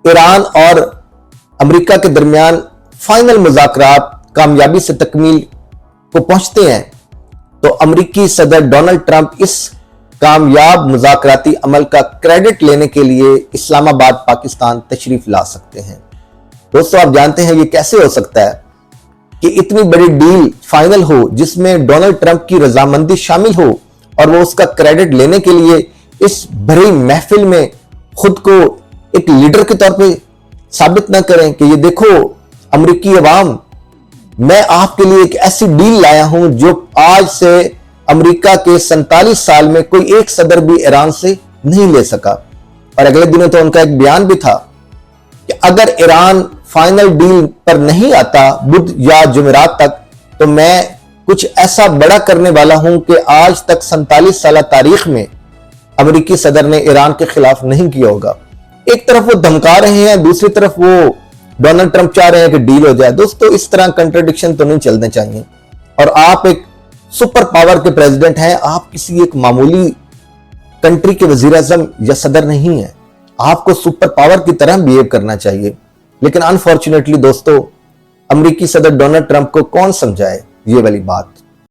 Iran और America के दरमियान फाइनल मुज़ाकरात कामयाबी से तकमील को पहुंचते हैं तो अमेरिकी सदर डोनाल्ड ट्रंप इस कामयाब मुज़ाकराती अमल का क्रेडिट लेने के लिए इस्लामाबाद पाकिस्तान तशरीफ ला सकते हैं। दोस्तों, आप जानते हैं ये कैसे हो सकता है कि इतनी बड़ी डील फाइनल हो जिसमें डोनाल्ड ट्रंप की रजामंदी शामिल हो और वो उसका क्रेडिट लेने के लिए इस भरी महफिल में खुद को एक लीडर के तौर पे साबित ना करें कि ये देखो अमेरिकी अवाम, मैं आपके लिए एक ऐसी डील लाया हूं जो आज से अमेरिका के 47 साल में कोई एक सदर भी ईरान से नहीं ले सका। और अगले दिनों तो उनका एक बयान भी था कि अगर ईरान फाइनल डील पर नहीं आता बुध या जुमेरात तक, तो मैं कुछ ऐसा बड़ा करने वाला हूं कि आज तक 47 साल तारीख में अमेरिकी सदर ने ईरान के खिलाफ नहीं किया होगा। एक तरफ वो धमका रहे हैं, दूसरी तरफ वो डोनाल्ड ट्रंप चाह रहे हैं कि डील हो जाए। दोस्तों, इस तरह कंट्राडिक्शन तो नहीं चलने चाहिए। और आप एक सुपर पावर के प्रेसिडेंट हैं, आप किसी एक मामूली कंट्री के वजीर-ए-आज़म या सदर नहीं है। आपको सुपर पावर की तरह बिहेव करना चाहिए। लेकिन अनफॉर्चुनेटली दोस्तों, अमेरिकी सदर डोनाल्ड ट्रंप को कौन समझाए ये वाली बात।